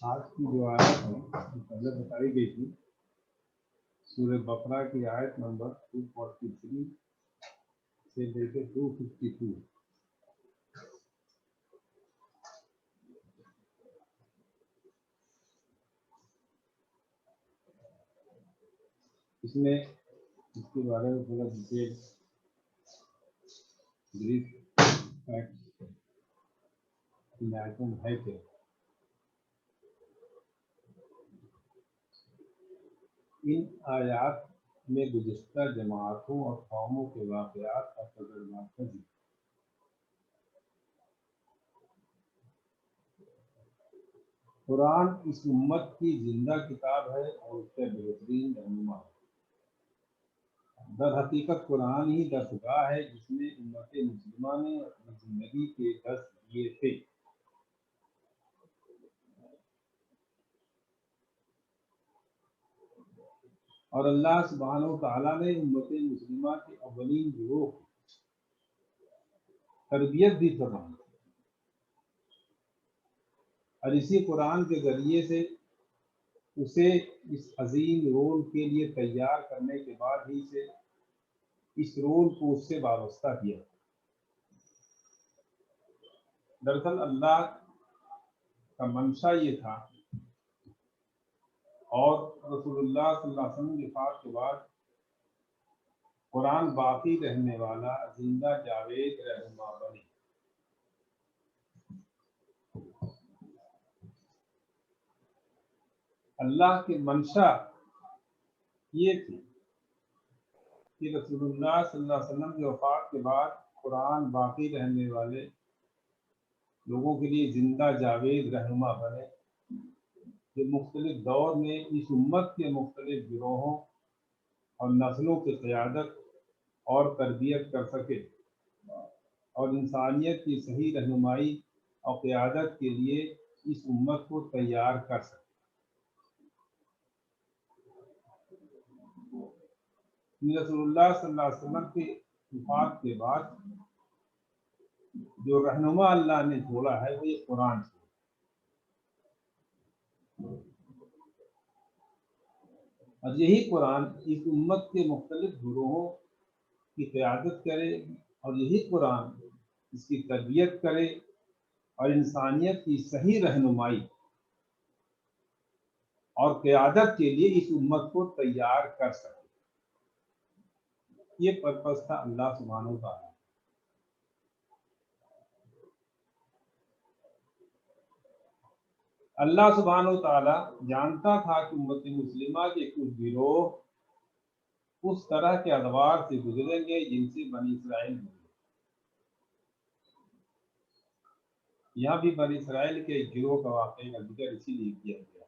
آج کی جو آیت ہے جو پہلے بتائی گئی تھی سورہ بقرہ کی آیت نمبر 243 سے لے کے 252، اس میں اس کے بارے میں تھوڑا ڈیٹیل بریف فیکٹ ان آیتوں میں ہے کہ ان آیات میں گزشتہ جماعتوں اور قوموں کے واقعات کا تجربہ کریں۔ قرآن اس امت کی زندہ کتاب ہے اور اس کا بہترین رہنما ہے۔ در حقیقت قرآن ہی درسگاہ ہے جس میں امت مسلمہ نے اپنی زندگی کے درس دیے تھے۔ اور اللہ سبحانہ و تعالیٰ نے امت مسلمہ کے اولین گروہ کی تربیت بھی فرمائی اور اسی قرآن کے ذریعے سے اسے اس عظیم رول کے لیے تیار کرنے کے بعد ہی سے اس رول کو اس سے وابستہ کیا۔ دراصل اللہ کا منشا یہ تھا اور رسول اللہ صلی اللہ علیہ وسلم کی وفات کے بعد قرآن باقی رہنے والا زندہ جاوید رہنما بنے۔ اللہ کی منشا یہ تھی کہ رسول اللہ صلی اللہ علیہ وسلم کی وفات کے بعد قرآن باقی رہنے والے لوگوں کے لیے زندہ جاوید رہنما بنے جو مختلف دور میں اس امت کے مختلف گروہوں اور نسلوں کی قیادت اور تربیت کر سکے اور انسانیت کی صحیح رہنمائی اور قیادت کے لیے اس امت کو تیار کر سکے۔ رسول اللہ صلی اللہ علیہ وسلم کی وفات کے بعد جو رہنما اللہ نے چھوڑا ہے وہ یہ قرآن سے، اور یہی قرآن اس امت کے مختلف گروہوں کی قیادت کرے اور یہی قرآن اس کی تربیت کرے اور انسانیت کی صحیح رہنمائی اور قیادت کے لیے اس امت کو تیار کر سکے۔ یہ پرپس تھا اللہ سبحانہ وتعالی۔ اللہ سبحانہ وتعالی جانتا تھا کہ امت مسلمہ کے کچھ گروہ اس طرح کے ادوار سے گزریں گے جن سے بنی اسرائیل گزرے۔ یہاں بھی بنی اسرائیل کے گروہ کا واقعہ کا ذکر اسی لیے کیا گیا،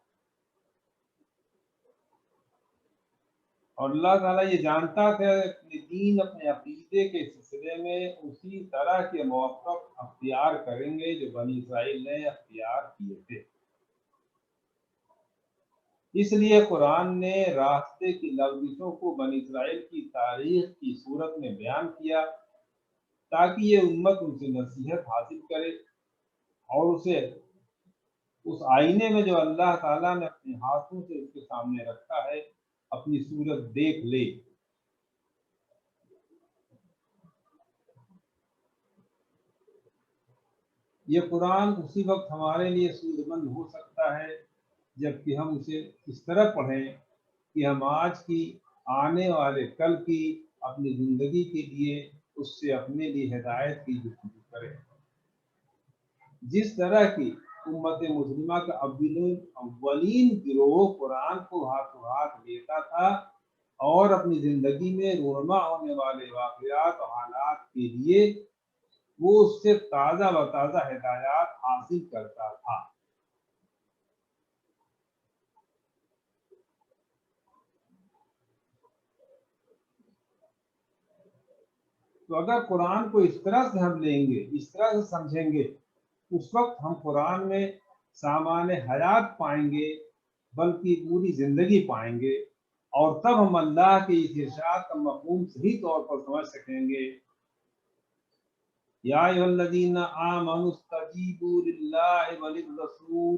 اور اللہ تعالیٰ یہ جانتا تھا کہ دین اپنے عقیدے کے سلسلے میں اسی طرح کے موقف اختیار کریں گے جو بنی اسرائیل نے اختیار کیے تھے۔ اس لیے قرآن نے راستے کی لغزشوں کو بنی اسرائیل کی تاریخ کی صورت میں بیان کیا تاکہ یہ امت ان سے نصیحت حاصل کرے اور اسے اس آئینے میں جو اللہ تعالیٰ نے اپنے ہاتھوں سے اس کے سامنے رکھا ہے اپنی صورت دیکھ لے۔ یہ قرآن اسی وقت ہمارے لیے سود مند ہو سکتا ہے جبکہ ہم اسے اس طرح پڑھیں کہ ہم آج کی آنے والے کل کی اپنی زندگی کے لیے اس سے اپنے لیے ہدایت کی جستجو کریں۔ جس طرح کی امت مسلمہ کا اولین گروہ قرآن کو ہاتھوں ہاتھ لیتا تھا اور اپنی زندگی میں رونما ہونے والے واقعات اور حالات کے لیے وہ اس سے تازہ و تازہ ہدایات حاصل کرتا تھا۔ تو اگر قرآن کو اس طرح سے ہم لیں گے، اس طرح سے سمجھیں گے، اس وقت ہم قرآن میں سامان حیات پائیں گے بلکہ پوری زندگی پائیں گے، اور تب ہم اللہ کے اس ارشاد کا مفہوم صحیح طور پر سمجھ سکیں گے۔ یا ایھا الذین آمنوا استجیبوا للہ وللرسول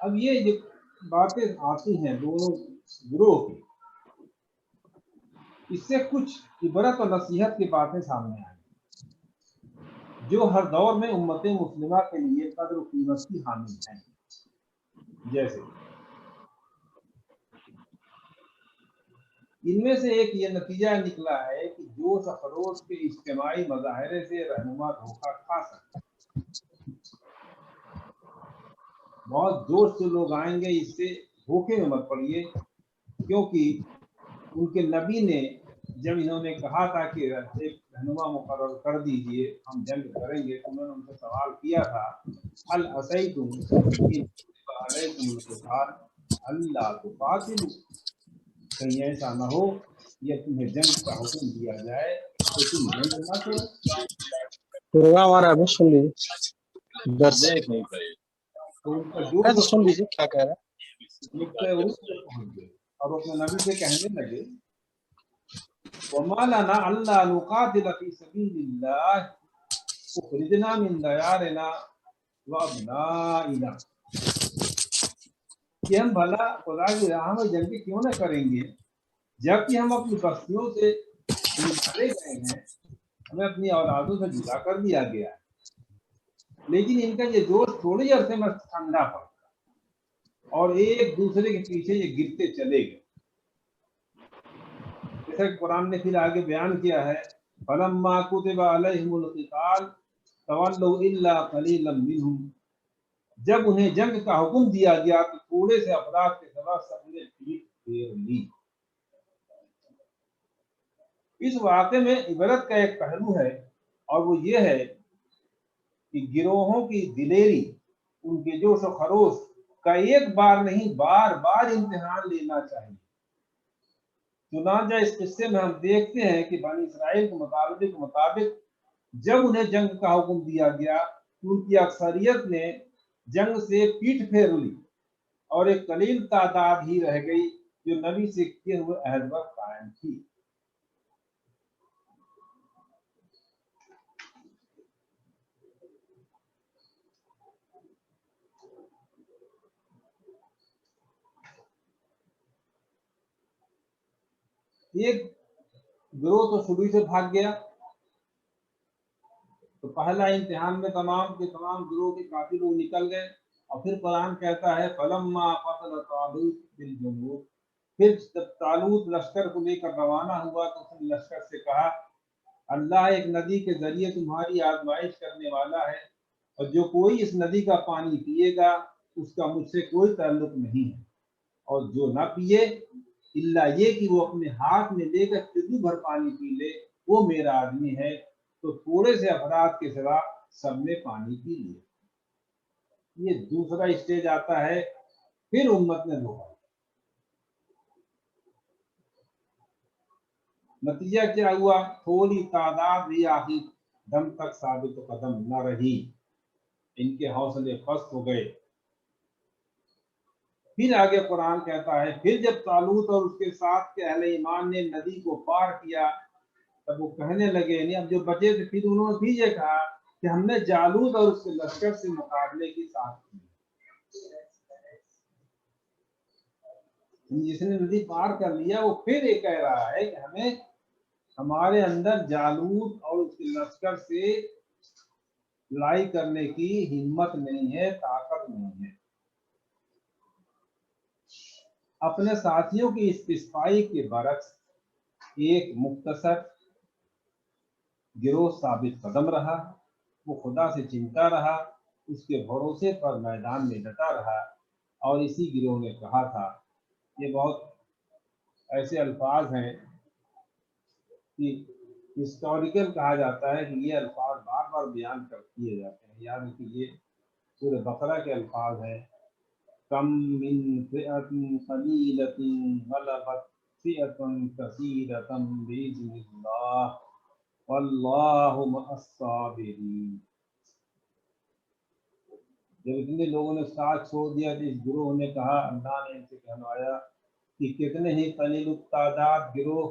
اب یہ جو باتیں آتی ہیں دونوں گروہ کی، اس سے کچھ عبرت اور نصیحت کی باتیں سامنے آئی جو ہر دور میں امت مسلمہ کے لیے قدر و قیمت کی حامل ہیں۔ جیسے ان میں سے ایک یہ نتیجہ نکلا ہے کہ جوش و خروش کے اجتماعی مظاہرے سے رہنما دھوکہ کھا سکتا ہے۔ بہت جوش سے لوگ آئیں گے، اس سے دھوکے میں مت پڑیے، کیونکہ ان کے نبی نے جب انہوں نے کہا تھا کہ ایک رہنما مقرر کر دیجئے ہم جنگ کریں گے، تو انہوں نے ان سے سوال کیا تھا هل عصیتم ان كتب علیکم القتال الا تقاتلوا، کہیں ایسا نہ ہو یہ تمہیں جنگ کا حکم دیا جائے تو تم جنگ نہ کرو۔ پروگرام آ رہا ہے، بس سن لیجیے درس تو ان کا جوش و سن خروش لیجیے کیا کہہ رہا ہے۔ نقطۂ عروج پہ پہنچ گئے اور وہ اپنے نبی سے کہنے لگے وَمَا لَنَا أَلَّا نُقَاتِلَ فِي سَبِيلِ اللَّهِ أُخْرِجْنَا مِنْ دِيَارِنَا وَأَبْنَائِنَا، کہ ہم بھلا خدا کی راہ میں جنگ کیوں نہ کریں گے جبکہ ہم اپنی بستیوں سے نکالے گئے ہیں، ہمیں اپنی اولادوں سے جدا کر دیا گیا ہے۔ لیکن ان کا یہ جوش تھوڑے ہی عرصے میں ٹھنڈا پڑا اور ایک دوسرے کے پیچھے یہ گرتے چلے گئے، جیسا کہ قرآن نے پھر آگے بیان کیا ہے فَلَمَّا كُتِبَ عَلَيْهِمُ الْقِتَالُ تَوَلَّوْا إِلَّا قَلِيلًا مِّنْهُمْ، جب انہیں جنگ کا حکم دیا گیا تو تھوڑے سے افراد کے سوا سب نے پیٹ پھیر لی۔ اس واقعے میں عبرت کا ایک پہلو ہے اور وہ یہ ہے کہ گروہوں کی دلیری، ان کے جوش و خروش کا ایک بار نہیں بار بار امتحان لینا چاہیے۔ چنانچہ اس قصے میں ہم دیکھتے ہیں کہ بنی اسرائیل کے مطابق جب انہیں جنگ کا حکم دیا گیا تو ان کی اکثریت نے جنگ سے پیٹ پھیر لی اور ایک قلیل تعداد ہی رہ گئی جو نبی سے کیے ہوئے عہد پر قائم تھی۔ ایک گروہ تو شروع سے بھاگ گیا، تو پہلا امتحان میں تمام کے تمام گروہ کے کافی لوگ نکل گئے، اور پھر قرآن کہتا ہے فَلَمَّا قَتَلَ طَالُوتَ بِالْجُنُودِ، پھر جب طالوت لشکر کو لے کر روانہ ہوا تو اس نے لشکر سے کہا اللہ ایک ندی کے ذریعے تمہاری آزمائش کرنے والا ہے، اور جو کوئی اس ندی کا پانی پیے گا اس کا مجھ سے کوئی تعلق نہیں ہے، اور جو نہ پیے اللہ یہ کہ وہ اپنے ہاتھ میں لے کر چلو بھر پانی پی لے وہ میرا آدمی ہے۔ تو تھوڑے سے افراد کے سوا سب نے پانی پی لیا۔ یہ دوسرا اسٹیج آتا ہے، پھر امت نے دھوکا۔ نتیجہ کیا ہوا؟ تھوڑی تعداد بھی آخر دم تک ثابت قدم نہ رہی، ان کے حوصلے پست ہو گئے۔ پھر آگے قرآن کہتا ہے پھر جب طالوت اور اس کے ساتھ کے اہل ایمان نے ندی کو پار کیا تب وہ کہنے لگے، یعنی اب جو بچے تھے پھر انہوں نے بھی یہ کہا کہ ہم نے جالوت اور اس کے لشکر سے مقابلے کی ساتھ کی۔ جس نے ندی پار کر لیا وہ پھر یہ کہہ رہا ہے کہ ہمیں ہمارے اندر جالوت اور اس کے لشکر سے لڑائی کرنے کی ہمت نہیں ہے، طاقت نہیں ہے۔ اپنے ساتھیوں کی استعفائی کے برعکس ایک مختصر گروہ ثابت قدم رہا، وہ خدا سے چمٹا رہا، اس کے بھروسے پر میدان میں ڈٹا رہا، اور اسی گروہ نے کہا تھا، یہ بہت ایسے الفاظ ہیں کہ ہسٹوریکل کہا جاتا ہے کہ یہ الفاظ بار بار بیان کر کیے جاتے ہیں، یاد رکھیے یہ سورہ بقرہ کے الفاظ ہیں کم من فئۃ قلیلۃ غلبت فئۃ کثیرۃ بإذن اللہ واللہ مع الصابرین۔ جب اتنے لوگوں نے ساتھ چھوڑ دیا تو اس گروہ نے کہا، اللہ نے ان سے کہلوایا کہ کتنے ہی قلیل التعداد گروہ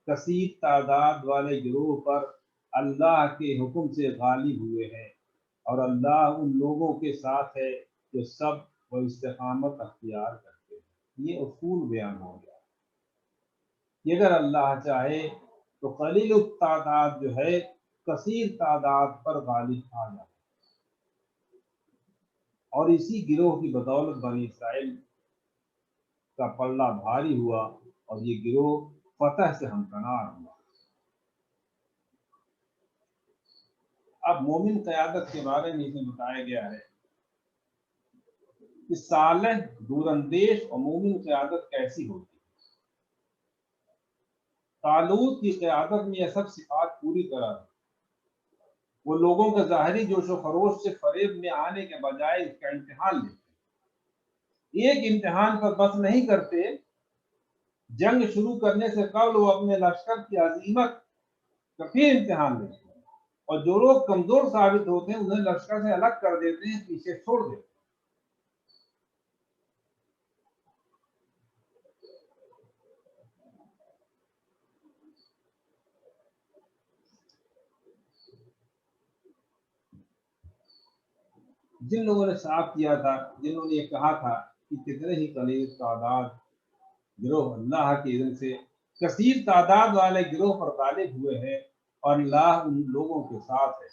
کثیر تعداد والے گروہ پر اللہ کے حکم سے غالب ہوئے ہیں، اور اللہ ان لوگوں کے ساتھ ہے جو سب اور استقامت اختیار کرتے ہیں۔ یہ اصول بیان ہو گیا کہ اگر اللہ چاہے تو قلیل التعداد جو ہے کثیر تعداد پر غالب آ جائے، اور اسی گروہ کی بدولت بنی اسرائیل کا پلڑا بھاری ہوا اور یہ گروہ فتح سے ہمکنار ہوا۔ اب مومن قیادت کے بارے میں اسے بتایا گیا ہے کہ صالح دور اندیش اور مومن قیادت کیسی ہوتی ہے۔ طالوت کی قیادت میں یہ سب صفات پوری طرح ہے۔ وہ لوگوں کے ظاہری جوش و خروش سے فریب میں آنے کے بجائے اس کا امتحان لیتے، ایک امتحان پر بس نہیں کرتے، جنگ شروع کرنے سے قبل وہ اپنے لشکر کی عظیمت کا پھر امتحان لیتے ہیں، اور جو لوگ کمزور ثابت ہوتے ہیں انہیں لشکر سے الگ کر دیتے ہیں، پیچھے چھوڑ دیتے ہیں۔ جن لوگوں نے صاف کیا تھا، جنہوں نے یہ کہا تھا کہ کتنے ہی قلیل تعداد گروہ اللہ کے اذن سے کثیر تعداد والے گروہ پر غالب ہوئے ہیں اور اللہ ان لوگوں کے ساتھ ہے،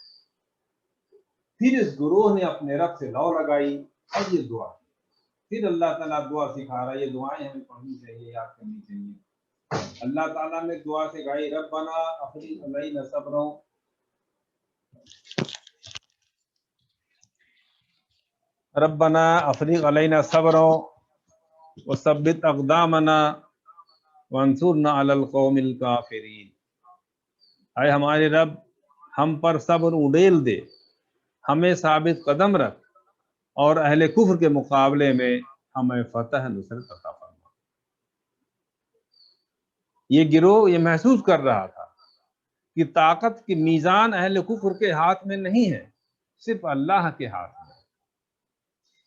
پھر اس گروہ نے اپنے رب سے لو لگائی اور یہ دعا کی۔ پھر اللہ تعالیٰ دعا سکھا رہا ہے، یہ دعائیں ہمیں پڑھنی چاہیے، یاد کرنی چاہیے۔ اللہ تعالیٰ نے دعا سکھائی، ربنا افرغ علینا صبرا، ربنا افرغ علینا صبرا وثبت اقدامنا وانصرنا علی القوم الکافرین۔ اے ہمارے رب، ہم پر صبر اڈیل دے، ہمیں ثابت قدم رکھ، اور اہل کفر کے مقابلے میں ہمیں فتح نصرت عطا فرما۔ یہ گروہ یہ محسوس کر رہا تھا کہ طاقت کی میزان اہل کفر کے ہاتھ میں نہیں ہے، صرف اللہ کے ہاتھ میں۔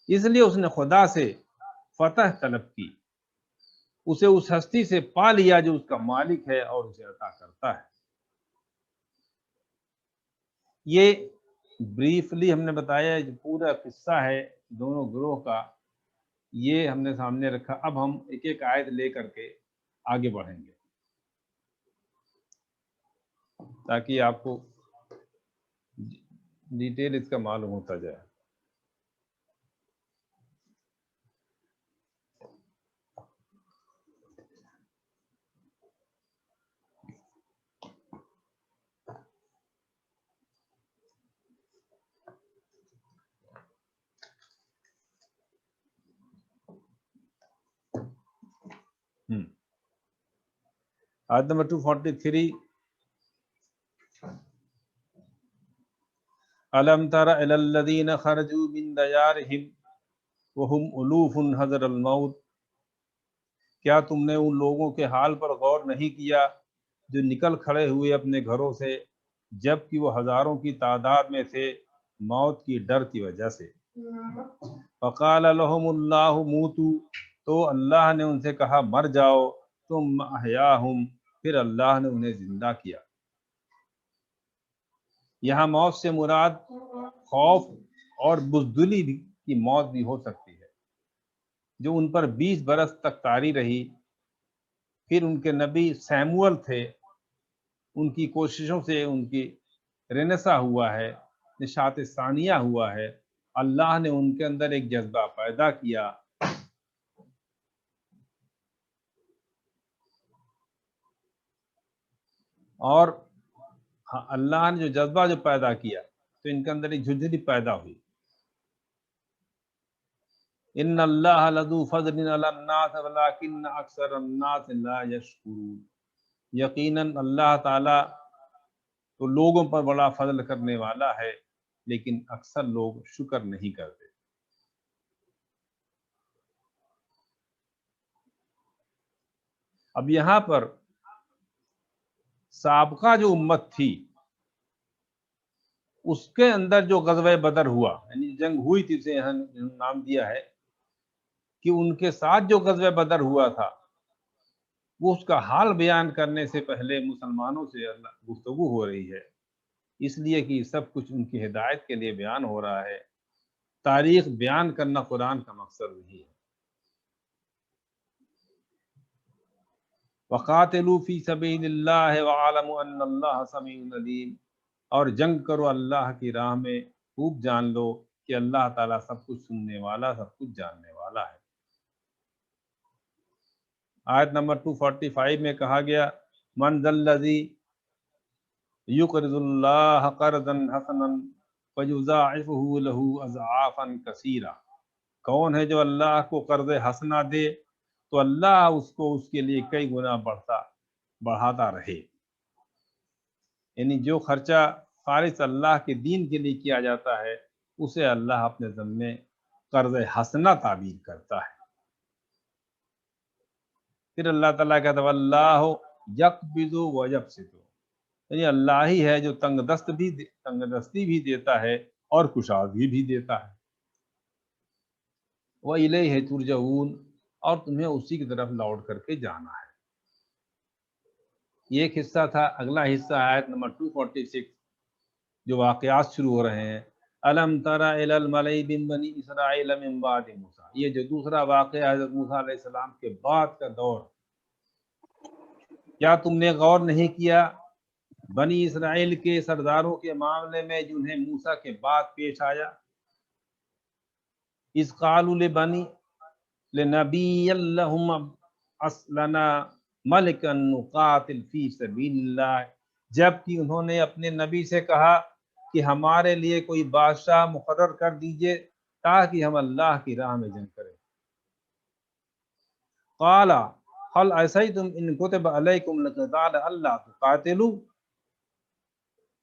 اس لیے اس نے خدا سے فتح طلب کی، اسے اس ہستی سے پا لیا جو اس کا مالک ہے اور اسے عطا کرتا ہے۔ یہ بریفلی ہم نے بتایا، جو پورا قصہ ہے دونوں گروہ کا، یہ ہم نے سامنے رکھا۔ اب ہم ایک ایک آیت لے کر کے آگے بڑھیں گے تاکہ آپ کو ڈیٹیل اس کا معلوم ہوتا جائے۔ آیت نمبر 243، أَلَمْ تَرَ إِلَى الَّذِينَ خَرَجُوا مِنْ دِيَارِهِمْ وَهُمْ أُلُوفٌ حَذَرَ الْمَوْتِ، کیا تم نے ان لوگوں کے حال پر غور نہیں کیا جو نکل کھڑے ہوئے اپنے گھروں سے جبکہ وہ ہزاروں کی تعداد میں تھے موت کی ڈر کی وجہ سے۔ فَقَالَ لَهُمُ اللَّهُ مُوتُوا، تو اللہ نے ان سے کہا مر جاؤ، ثُمَّ أَحْيَاهُمْ، پھر اللہ نے انہیں زندہ کیا۔ یہاں موت سے مراد خوف اور بزدلی کی موت بھی ہو سکتی ہے، جو ان پر 20 برس تک طاری رہی۔ پھر ان کے نبی سیموئل تھے، ان کی کوششوں سے ان کی رنسا ہوا ہے، نشاط ثانیہ ہوا ہے، اللہ نے ان کے اندر ایک جذبہ پیدا کیا، اور اللہ نے جو جذبہ جو پیدا کیا تو ان کے اندر ایک جھجھلی پیدا ہوئی۔ ان اللہ لذو فضل علی الناس ولکن اکثر الناس لا یشکرون، یقیناً اللہ تعالی تو لوگوں پر بڑا فضل کرنے والا ہے لیکن اکثر لوگ شکر نہیں کرتے۔ اب یہاں پر سابقہ جو امت تھی اس کے اندر جو غزوہ بدر ہوا، یعنی جنگ ہوئی تھی، اسے یہاں نام دیا ہے کہ ان کے ساتھ جو غزوہ بدر ہوا تھا، وہ اس کا حال بیان کرنے سے پہلے مسلمانوں سے گفتگو ہو رہی ہے، اس لیے کہ سب کچھ ان کی ہدایت کے لیے بیان ہو رہا ہے تاریخ بیان کرنا قرآن کا مقصد نہیں ہے۔ وَقَاتِلُوا فِي سَبِيلِ اللَّهِ وَاعْلَمُوا أَنَّ اللَّهَ سَمِيعٌ عَلِيمٌ، اور جنگ کرو اللہ کی راہ میں، خوب جان لو کہ اللہ تعالیٰ سب کچھ سننے والا، سب کچھ جاننے والا ہے۔ آیت نمبر 245 میں کہا گیا من ذا الذی یقرض اللہ قرضا حسنا فیضاعفہ لہ اضعافا کثیرا، کون ہے جو اللہ کو قرض حسنا دے تو اللہ اس کو اس کے لیے کئی گنا بڑھاتا رہے۔ یعنی جو خرچہ خالص اللہ کے دین کے لیے کیا جاتا ہے اسے اللہ اپنے ذمے قرض حسنہ تعبیر کرتا ہے۔ پھر اللہ تعالیٰ کہتا ہے واللہ یقبض ویبسط، یعنی اللہ ہی ہے جو تنگ دستی بھی دیتا ہے اور کشادگی بھی دیتا ہے۔ وَإِلَيْهِ تُرْجَعُونَ، اور تمہیں اسی کی طرف لوٹ کر کے جانا ہے۔ یہ ایک حصہ تھا۔ اگلا حصہ آیت نمبر 246 جو واقعات شروع ہو رہے ہیں، الم تر الی الملئ من بنی اسرائیل من بعد موسیٰ، یہ جو دوسرا واقعہ حضرت موسیٰ علیہ السلام کے بعد کا دور، کیا تم نے غور نہیں کیا بنی اسرائیل کے سرداروں کے معاملے میں جنہیں موسیٰ کے بعد پیش آیا؟ اذ قالوا لبنی لنبی لہم اسلنا ملکا نقاتل فی سبیل اللہ، جبکہ انہوں نے اپنے نبی سے کہا کہ ہمارے لیے کوئی بادشاہ مقرر کر دیجئے تاکہ ہم اللہ کی راہ میں جنگ کریں۔ قال هل عصیتم ان کتب علیکم القتال الا تقاتلوا،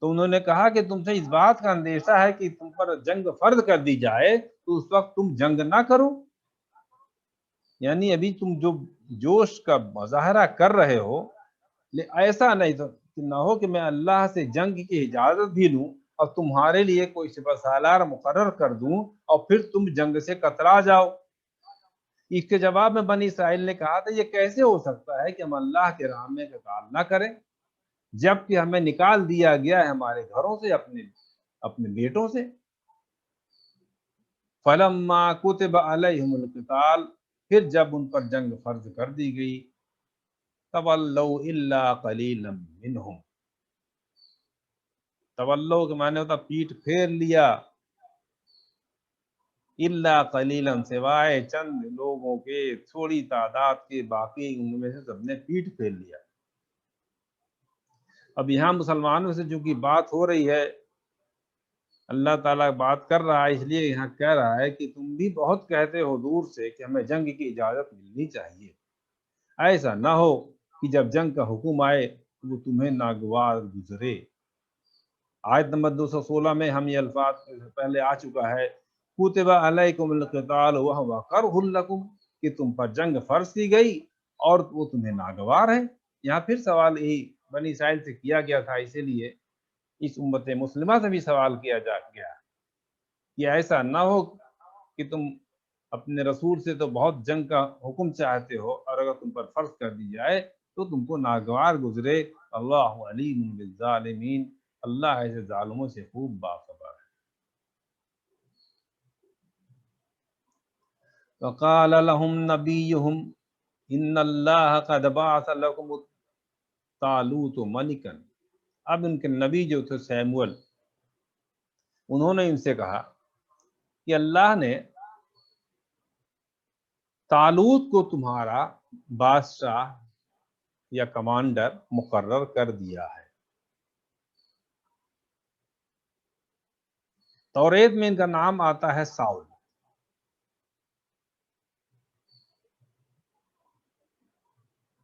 تو انہوں نے کہا کہ تم سے اس بات کا اندیشہ ہے کہ تم پر جنگ فرض کر دی جائے تو اس وقت تم جنگ نہ کرو۔ یعنی ابھی تم جو جوش کا مظاہرہ کر رہے ہو، ایسا نہیں نہ ہو کہ میں اللہ سے جنگ کی اجازت بھی لوں اور تمہارے لیے کوئی سپہ سالار مقرر کر دوں اور پھر تم جنگ سے کترا جاؤ۔ اس کے جواب میں بنی اسرائیل نے کہا تھا یہ کیسے ہو سکتا ہے کہ ہم اللہ کے راہ میں قتال نہ کریں جبکہ ہمیں نکال دیا گیا ہے ہمارے گھروں سے، اپنے بیٹوں سے۔ فلما کتب علیہم القتال، پھر جب ان پر جنگ فرض کر دی گئی، تولوا الا قلیلا منہم، تولو کے معنی ہوتا پیٹ پھیر لیا، الا قلیلا سوائے چند لوگوں کے، تھوڑی تعداد کے، باقی ان میں سے سب نے پیٹ پھیر لیا۔ اب یہاں مسلمانوں سے چونکہ بات ہو رہی ہے، اللہ تعالیٰ بات کر رہا ہے، اس لیے یہاں کہہ رہا ہے کہ تم بھی بہت کہتے ہو دور سے کہ ہمیں جنگ کی اجازت ملنی چاہیے، ایسا نہ ہو کہ جب جنگ کا حکم آئے تو وہ تمہیں ناگوار گزرے۔ آیت نمبر 216 میں ہم یہ الفاظ پہلے آ چکا ہے، کتب علیکم القتال وہو کرہ لکم، کہ تم پر جنگ فرض کی گئی اور وہ تمہیں ناگوار ہے۔ یہاں پھر سوال یہی بنی اسرائیل سے کیا گیا تھا، اسی لیے اس امت مسلمہ سے بھی سوال کیا جا گیا کہ ایسا نہ ہو کہ تم اپنے رسول سے تو بہت جنگ کا حکم چاہتے ہو اور اگر تم پر فرض کر دی جائے تو تم کو ناگوار گزرے۔ اللہ علیم بالظالمین، اللہ ایسے ظالموں سے خوب باخبر ہے۔ وقال لهم نبیہم ان اللہ قد بعث لکم طالوت ملکا، اب ان کے نبی جو تھے سیمول، انہوں نے ان سے کہا کہ اللہ نے طالوت کو تمہارا بادشاہ یا کمانڈر مقرر کر دیا ہے۔ توریت میں ان کا نام آتا ہے ساؤل۔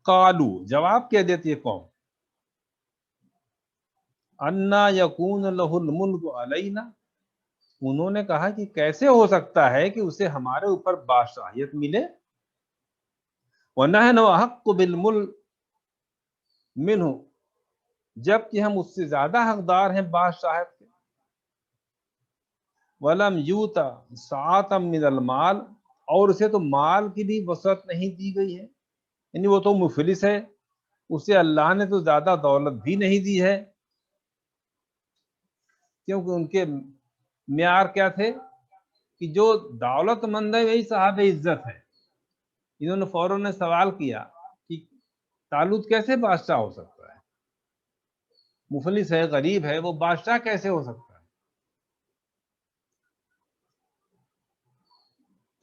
قالو، جواب کیا دیتی ہے قوم، انا یکون لہ الملک علینا، انہوں نے کہا کہ کیسے ہو سکتا ہے کہ اسے ہمارے اوپر بادشاہیت ملے، وَنَحْنُ أَحَقُّ بِالْمُلْكِ مِنْهُ، جبکہ ہم اس سے زیادہ حقدار ہیں بادشاہت کے، وَلَمْ يُؤْتَ سَعَةً مِنَ الْمَالِ، اور اسے تو مال کی بھی وسعت نہیں دی گئی ہے، یعنی وہ تو مفلس ہے، اسے اللہ نے تو زیادہ دولت بھی نہیں دی ہے، کیونکہ ان کے معیار کیا تھے کہ جو دولت مند ہے وہی صاحب عزت ہے۔ انہوں نے فوراً نے سوال کیا کہ طالوت کیسے بادشاہ ہو سکتا ہے، مفلس ہے، غریب ہے، وہ بادشاہ کیسے ہو سکتا ہے؟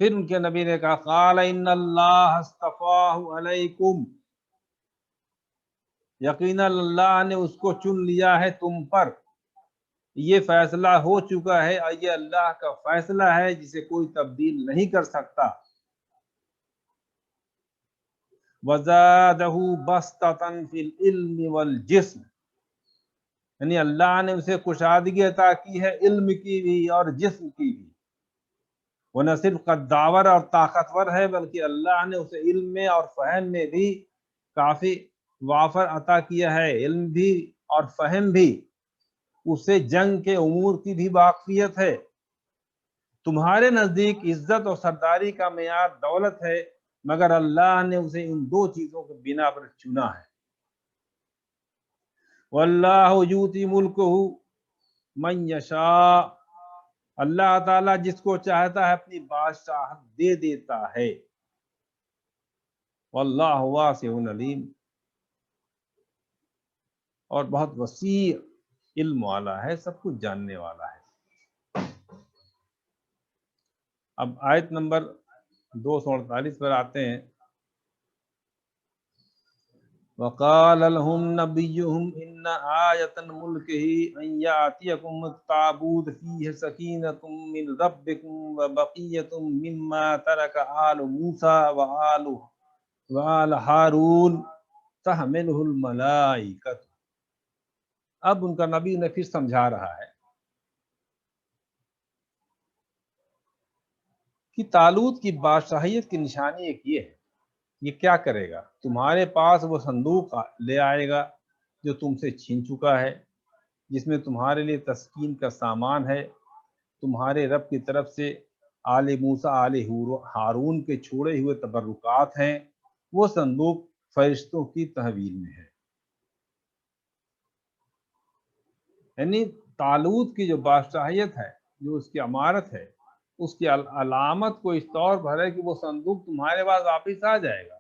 پھر ان کے نبی نے کہا قال ان اللہ اصطفاہ علیکم، یقینا اللہ نے اس کو چن لیا ہے تم پر، یہ فیصلہ ہو چکا ہے اور یہ اللہ کا فیصلہ ہے جسے کوئی تبدیل نہیں کر سکتا۔ وزادہ بسطۃ فی العلم والجسم، یعنی اللہ نے اسے کشادگی عطا کی ہے علم کی بھی اور جسم کی بھی۔ وہ نہ صرف قداور اور طاقتور ہے بلکہ اللہ نے اسے علم میں اور فہم میں بھی کافی وافر عطا کیا ہے، علم بھی اور فہم بھی، اسے جنگ کے امور کی بھی واقفیت ہے۔ تمہارے نزدیک عزت اور سرداری کا معیار دولت ہے، مگر اللہ نے اسے ان دو چیزوں کے بنا پر چنا ہے۔ واللہ یؤتی ملکہ من یشاء، اللہ تعالیٰ جس کو چاہتا ہے اپنی بادشاہت دے دیتا ہے۔ واللہ واسع علیم، اور بہت وسیع علم والا ہے، سب کچھ جاننے والا ہے۔ اب آیت نمبر 248 پر آتے ہیں۔ وقال لهم نبيهم إن آية ملكه أن يأتيكم التابوت فيه سكينة من ربكم وبقية مما ترك آل موسى وآل ہارون تحملہ الملائکۃ۔ اب ان کا نبی نے پھر سمجھا رہا ہے کہ طالوت کی بادشاہیت کی نشانی ایک یہ ہے، یہ کیا کرے گا؟ تمہارے پاس وہ صندوق لے آئے گا جو تم سے چھین چکا ہے، جس میں تمہارے لیے تسکین کا سامان ہے، تمہارے رب کی طرف سے آل موسیٰ آل ہارون کے چھوڑے ہوئے تبرکات ہیں، وہ صندوق فرشتوں کی تحویل میں ہے۔ یعنی طالوت کی جو بادشاہیت ہے، جو اس کی امارت ہے، اس کی علامت کو اس طور پر ہے کہ وہ صندوق تمہارے پاس واپس آ جائے گا۔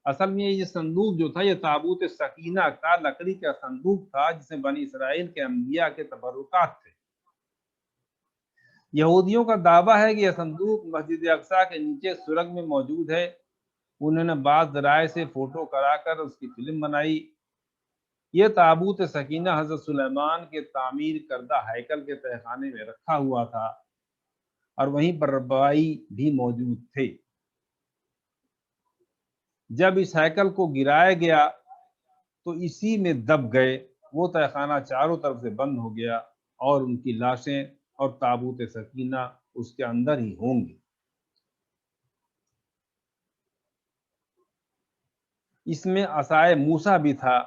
اصل میں یہ صندوق جو تھا یہ تابوت سکینہ کا لکڑی کا صندوق تھا، جس میں بنی اسرائیل کے انبیاء کے تبرکات تھے۔ یہودیوں کا دعویٰ ہے کہ یہ صندوق مسجد اقصیٰ کے نیچے سرنگ میں موجود ہے۔ انہوں نے بعض ذرائع سے فوٹو کرا کر اس کی فلم بنائی۔ یہ تابوت سکینہ حضرت سلیمان کے تعمیر کردہ ہیکل کے تہخانے میں رکھا ہوا تھا، اور وہیں پر ربائی بھی موجود تھے۔ جب اس ہیکل کو گرایا گیا تو اسی میں دب گئے، وہ تہخانہ چاروں طرف سے بند ہو گیا، اور ان کی لاشیں اور تابوت سکینہ اس کے اندر ہی ہوں گی۔ اس میں عصائے موسیٰ بھی تھا،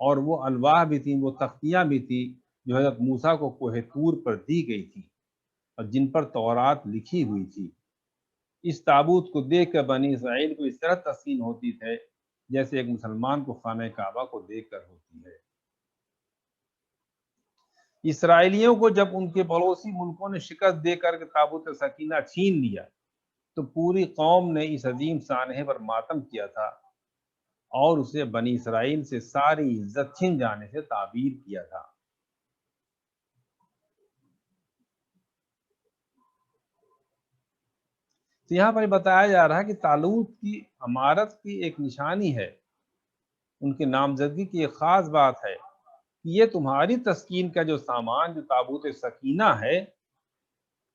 اور وہ الواح بھی تھیں، وہ تختیاں بھی تھیں جو حضرت موسیٰ کو کوہ طور پر دی گئی تھی اور جن پر تورات لکھی ہوئی تھی۔ اس تابوت کو دیکھ کر بنی اسرائیل کو اس طرح تسکین ہوتی تھے جیسے ایک مسلمان کو خانہ کعبہ کو دیکھ کر ہوتی ہے۔ اسرائیلیوں کو جب ان کے پڑوسی ملکوں نے شکست دے کر کے تابوت سکینہ چھین لیا تو پوری قوم نے اس عظیم سانحے پر ماتم کیا تھا، اور اسے بنی اسرائیل سے ساری عزت چھن جانے سے تعبیر کیا تھا۔ تو یہاں پر بتایا جا رہا ہے کہ طالوت کی امارت کی ایک نشانی ہے، ان کی نامزدگی کی ایک خاص بات ہے کہ یہ تمہاری تسکین کا جو سامان جو تابوت سکینہ ہے،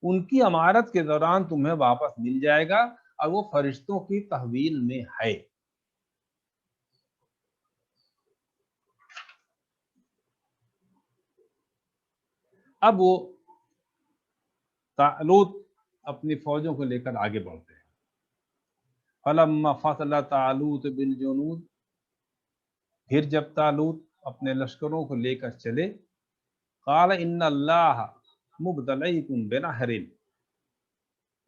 ان کی امارت کے دوران تمہیں واپس مل جائے گا، اور وہ فرشتوں کی تحویل میں ہے۔ اب وہ طالوت اپنی فوجوں کو لے کر آگے بڑھتے ہیں۔ فَلَمَّا فَصَلَ طَالُوتُ بِالْجُنُودِ، پھر جب طالوت اپنے لشکروں کو لے کر چلے، قَالَ إِنَّ اللَّهَ مُبْتَلِيكُم بِنَهْرٍ،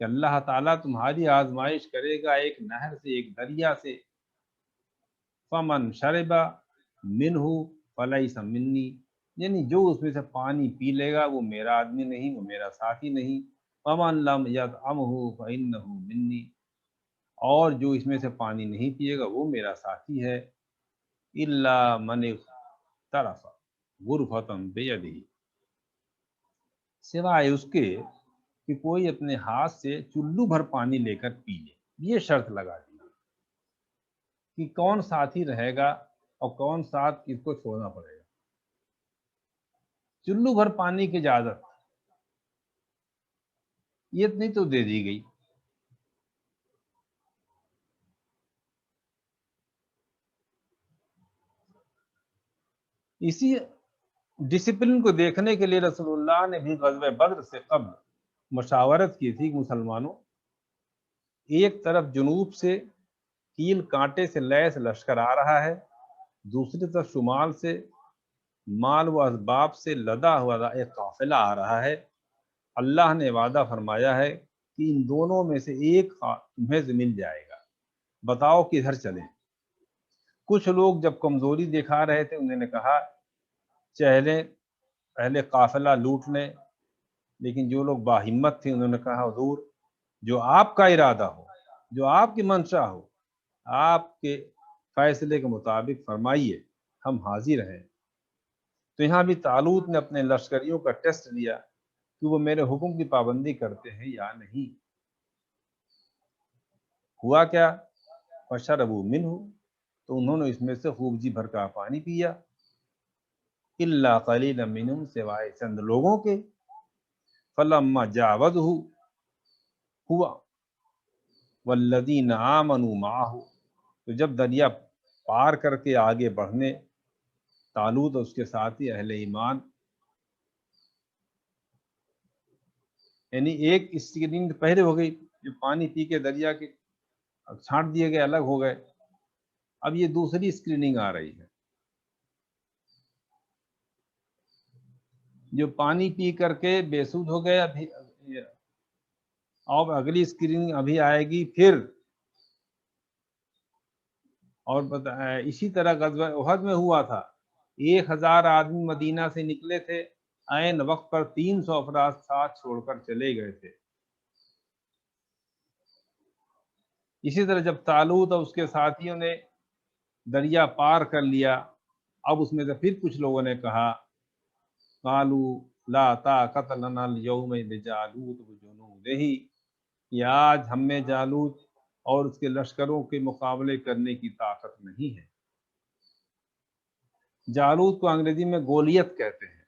کہ اللہ تعالیٰ تمہاری آزمائش کرے گا ایک نہر سے، ایک دریا سے۔ فَمَنْ شَرِبَ مِنْهُ فَلَيْسَ مِنِّي، یعنی جو اس میں سے پانی پی لے گا وہ میرا آدمی نہیں، وہ میرا ساتھی نہیں۔ ومن لم یطعمہ فإنہ منی، اور جو اس میں سے پانی نہیں پیے گا وہ میرا ساتھی ہے، الا من اغترف غرفۃ بیدہ، سوائے اس کے کہ کوئی اپنے ہاتھ سے چلو بھر پانی لے کر پی لے۔ یہ شرط لگا دی کہ کون ساتھی رہے گا اور کون ساتھ کس کو چھوڑنا پڑے گا۔ چلو بھر پانی کی اجازت یہ اتنی تو دے دی گئی۔ اسی ڈسپلن کو دیکھنے کے لیے رسول اللہ نے بھی غزوہ بدر سے قبل مشاورت کی تھی کہ مسلمانوں، ایک طرف جنوب سے کیل کانٹے سے لیس لشکر آ رہا ہے، دوسری طرف شمال سے مال و اسباب سے لدا ہوا ایک قافلہ آ رہا ہے۔ اللہ نے وعدہ فرمایا ہے کہ ان دونوں میں سے ایک تمہیں سے مل جائے گا، بتاؤ کدھر چلیں۔ کچھ لوگ جب کمزوری دکھا رہے تھے انہوں نے کہا چہلے پہلے قافلہ لوٹ لیں، لیکن جو لوگ باہمت تھے انہوں نے کہا حضور جو آپ کا ارادہ ہو، جو آپ کی منشا ہو، آپ کے فیصلے کے مطابق فرمائیے، ہم حاضر ہیں۔ تو یہاں بھی طالوت نے اپنے لشکریوں کا ٹیسٹ لیا کہ وہ میرے حکم کی پابندی کرتے ہیں یا نہیں۔ ہوا کیا؟ فشربوا منہ، تو انہوں نے اس میں سے خوب جی بھر کا پانی پیا، الا قلیلا منہم، سوائے چند لوگوں کے، فلما جاوزہ ہوا والذین آمنوا معہ، تو جب دریا پار کر کے آگے بڑھنے طالوت اور اس کے ساتھی اہل ایمان، یعنی ایک اسکرین پہلے ہو گئی، جو پانی پی کے دریا کے چھانٹ دیے گئے، الگ ہو گئے، اب یہ دوسری اسکریننگ آ رہی ہے۔ جو پانی پی کر کے بے سود ہو گئے، ابھی اور اگلی اسکریننگ ابھی آئے گی پھر۔ اور اسی طرح غزوہ احد میں ہوا تھا، 1000 آدمی مدینہ سے نکلے تھے، عین وقت پر 300 افراد ساتھ چھوڑ کر چلے گئے تھے۔ اسی طرح جب طالوت اور اس کے ساتھیوں نے دریا پار کر لیا، اب اس میں سے پھر کچھ لوگوں نے کہا قالوا لا طاقت لنا اليوم بجالوت وجنودہ، کہ آج ہم میں جالوت اور اس کے لشکروں کے مقابلے کرنے کی طاقت نہیں ہے۔ جالوت کو انگریزی میں گولیت کہتے ہیں،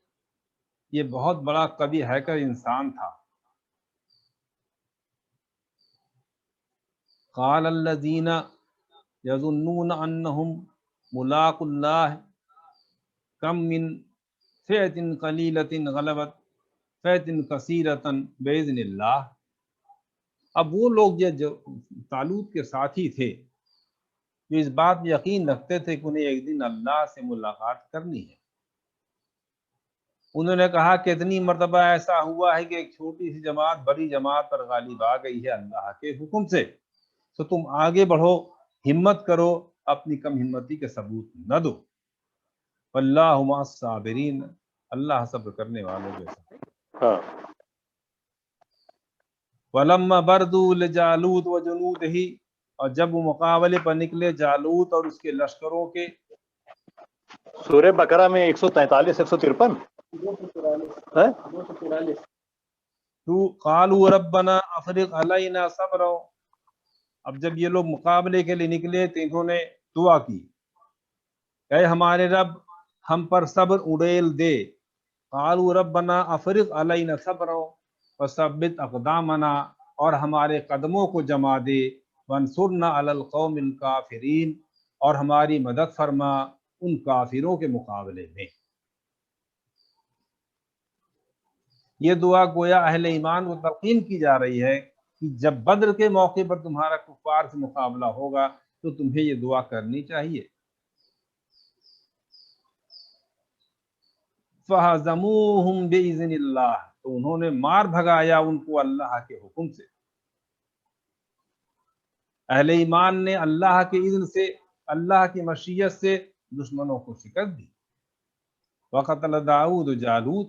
یہ بہت بڑا قوی ہیکر انسان تھا۔ قال الذین یظنون انہم ملاق اللہ کم من فئۃ قلیلۃ غلبت فئۃ کثیرۃ باذن اللہ۔ اب وہ لوگ جو طالوت کے ساتھی تھے، جو اس بات میں یقین رکھتے تھے کہ انہیں ایک دن اللہ سے ملاقات کرنی ہے، انہوں نے کہا کہ اتنی مرتبہ ایسا ہوا ہے کہ ایک چھوٹی سی جماعت بڑی جماعت پر غالب آ گئی ہے اللہ کے حکم سے، تو تم آگے بڑھو، ہمت کرو، اپنی کم ہمتی کے ثبوت نہ دو، واللہ مع الصابرین، اللہ صبر کرنے والوں کے ساتھ۔ وَلَمَّا بَرْزُوا لِجَالُوتَ وَجُنُودِهِ، اور جب وہ مقابلے پر نکلے جالوت اور اس کے لشکروں کے۔ سورہ بقرہ میں 143 153 تو قالوا ربنا افرغ علینا صبرا، اب جب یہ لوگ مقابلے کے لیے نکلے تو انہوں نے دعا کی، اے ہمارے رب ہم پر صبر اڑیل دے۔ قالوا ربنا افرغ علینا صبرا وثبت اقدامنا، اور ہمارے قدموں کو جما دے، وانصرنا علی القوم الکافرین، اور ہماری مدد فرما ان کافروں کے مقابلے میں۔ یہ دعا گویا اہل ایمان کو تلقین کی جا رہی ہے کہ جب بدر کے موقع پر تمہارا کفار سے مقابلہ ہوگا تو تمہیں یہ دعا کرنی چاہیے۔ فَهَزَمُوهُمْ بِإِذْنِ اللَّهِ، تو انہوں نے مار بھگایا ان کو اللہ کے حکم سے۔ اہل ایمان نے اللہ کے اذن سے، اللہ کی مشیت سے دشمنوں کو شکست دی۔ وَقَتَلَ داؤد جالوت،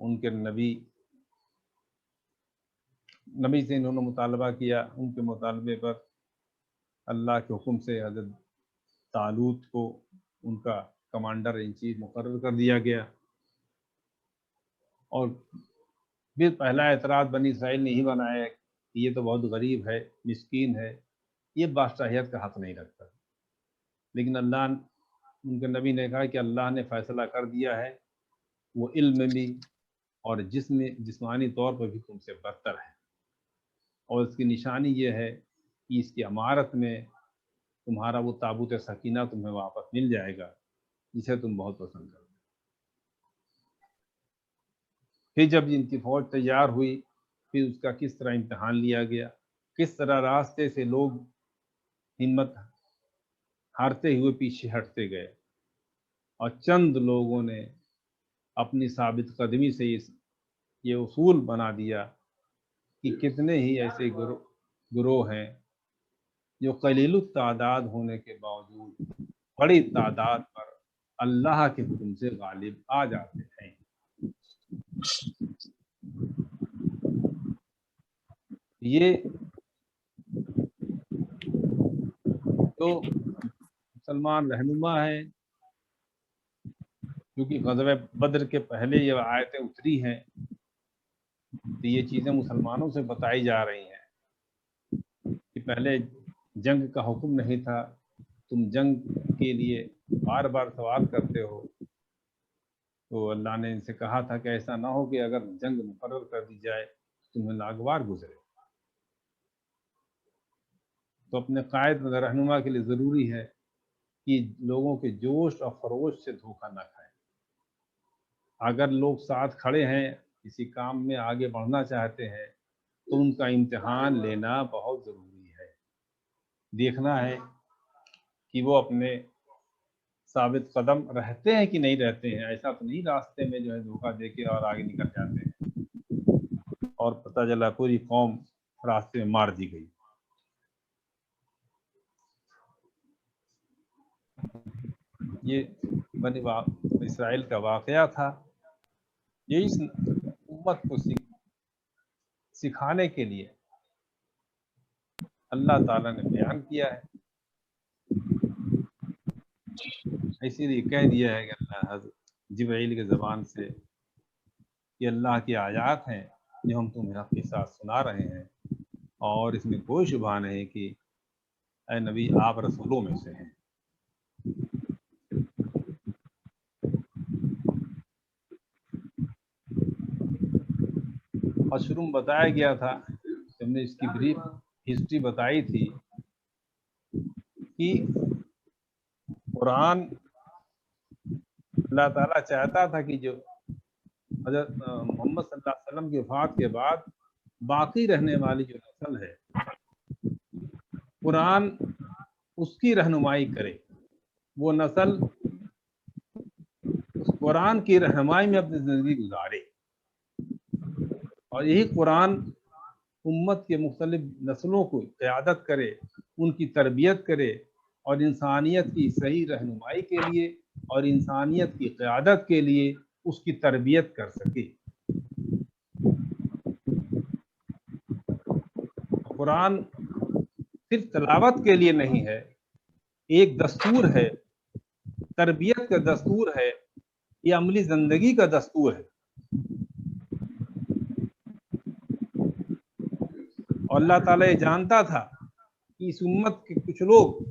ان کے نبی سے انہوں نے مطالبہ کیا، ان کے مطالبے پر اللہ کے حکم سے حضرت طالوت کو ان کا کمانڈر ان چیف مقرر کر دیا گیا۔ اور پھر پہلا اعتراض بنی اسرائیل نے ہی بنایا کہ یہ تو بہت غریب ہے، مسکین ہے، یہ بادشاہیت کا حق نہیں رکھتا۔ لیکن اللہ ان کے نبی نے کہا کہ اللہ نے فیصلہ کر دیا ہے، وہ علم میں بھی اور جسمانی طور پر بھی تم سے برتر ہے، اور اس کی نشانی یہ ہے کہ اس کی عمارت میں تمہارا وہ تابوت سکینہ تمہیں واپس مل جائے گا جسے تم بہت پسند کرو۔ پھر جب ان کی فوج تیار ہوئی، پھر اس کا کس طرح امتحان لیا گیا، کس طرح راستے سے لوگ ہمت ہارتے ہوئے پیچھے ہٹتے گئے، اور چند لوگوں نے اپنی ثابت قدمی سے یہ اصول بنا دیا کہ کتنے ہی ایسے گروہ ہیں جو قلیل التعداد ہونے کے باوجود بڑی تعداد پر اللہ کے حکم سے غالب آ جاتے ہیں۔ یہ تو مسلمان رہنما ہے، کیونکہ غزوہ بدر کے پہلے یہ آیتیں اتری ہیں، تو یہ چیزیں مسلمانوں سے بتائی جا رہی ہیں کہ پہلے جنگ کا حکم نہیں تھا، تم جنگ کے لیے بار بار سوال کرتے ہو، تو اللہ نے ان سے کہا تھا کہ ایسا نہ ہو کہ اگر جنگ مقرر کر دی جائے تو تمہیں ناگوار گزرے۔ تو اپنے قائد و رہنما کے لیے ضروری ہے کہ لوگوں کے جوش اور خروش سے دھوکہ نہ کھائیں۔ اگر لوگ ساتھ کھڑے ہیں، کسی کام میں آگے بڑھنا چاہتے ہیں، تو ان کا امتحان لینا بہت ضروری ہے۔ دیکھنا ہے کہ وہ اپنے ثابت قدم رہتے ہیں کہ نہیں رہتے ہیں، ایسا تو نہیں راستے میں جو ہے دھوکہ دے کے اور آگے نکل جاتے ہیں اور پتہ چلا پوری قوم راستے میں مار دی گئی۔ یہ بنی اسرائیل کا واقعہ تھا، یہ اس امت کو سکھانے کے لیے اللہ تعالیٰ نے بیان کیا ہے۔ اسی لیے کہہ دیا ہے کہ اللہ حضرت جبرائیل کے زبان سے یہ اللہ کی آیات ہیں جو ہم تمہیں حق کے ساتھ سنا رہے ہیں، اور اس میں کوئی شبہ نہیں کہ اے نبی آپ رسولوں میں سے ہیں۔ اور شروع میں بتایا گیا تھا، ہم نے اس کی بریف ہسٹری بتائی تھی کہ قرآن اللہ تعالیٰ چاہتا تھا کہ جو حضرت محمد صلی اللہ علیہ وسلم کی وفات کے بعد باقی رہنے والی جو نسل ہے، قرآن اس کی رہنمائی کرے، وہ نسل اس قرآن کی رہنمائی میں اپنی زندگی گزارے، اور یہی قرآن امت کے مختلف نسلوں کو قیادت کرے، ان کی تربیت کرے، اور انسانیت کی صحیح رہنمائی کے لیے اور انسانیت کی قیادت کے لیے اس کی تربیت کر سکے۔ قرآن صرف تلاوت کے لیے نہیں ہے، ایک دستور ہے، تربیت کا دستور ہے، یہ عملی زندگی کا دستور ہے۔ اور اللہ تعالیٰ یہ جانتا تھا کہ اس امت کے کچھ لوگ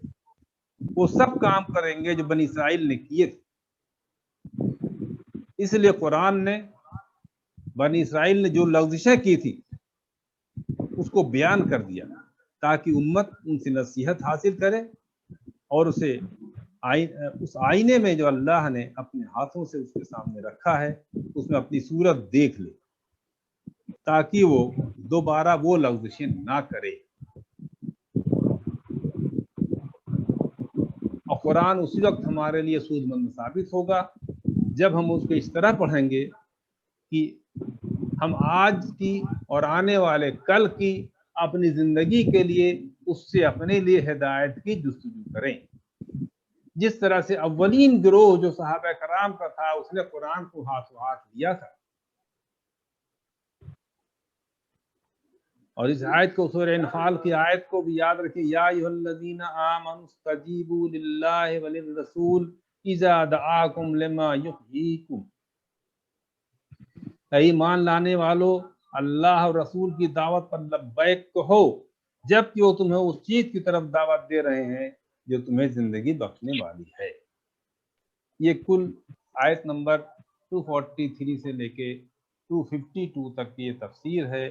وہ سب کام کریں گے جو بنی اسرائیل نے کیے تھے، اس لیے قرآن نے بنی اسرائیل نے جو لغزشیں کی تھی اس کو بیان کر دیا، تاکہ امت ان سے نصیحت حاصل کرے اور اس آئینے میں جو اللہ نے اپنے ہاتھوں سے اس کے سامنے رکھا ہے اس میں اپنی صورت دیکھ لے، تاکہ وہ دوبارہ وہ لغزشیں نہ کرے۔ اور قرآن اسی وقت ہمارے لیے سود مند ثابت ہوگا جب ہم اس کو اس طرح پڑھیں گے کہ ہم آج کی اور آنے والے کل کی اپنی زندگی کے لیے اس سے اپنے لیے ہدایت کی جستجو کریں۔ جس طرح سے اولین گروہ جو صحابہ کرام کا تھا، اس نے قرآن کو ہاتھوں ہاتھ لیا تھا، اور اس آیت کو سورہ انفال کی آیت کو بھی یاد رکھیں، یا ایھا آمنوا استجیبوا للہ وللرسول اذا دعاکم لما یحییکم، اے ایمان لانے والو اللہ اور رسول کی دعوت پر لبیک کہو جب کہ وہ تمہیں اس چیز کی طرف دعوت دے رہے ہیں جو تمہیں زندگی بخشنے والی ہے۔ یہ کل آیت نمبر 243 سے لے کے 252 تک کی یہ تفسیر ہے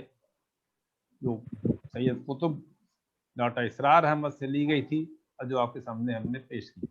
جو سید قطب ڈاکٹر اسرار احمد سے لی گئی تھی اور جو آپ کے سامنے ہم نے پیش کی۔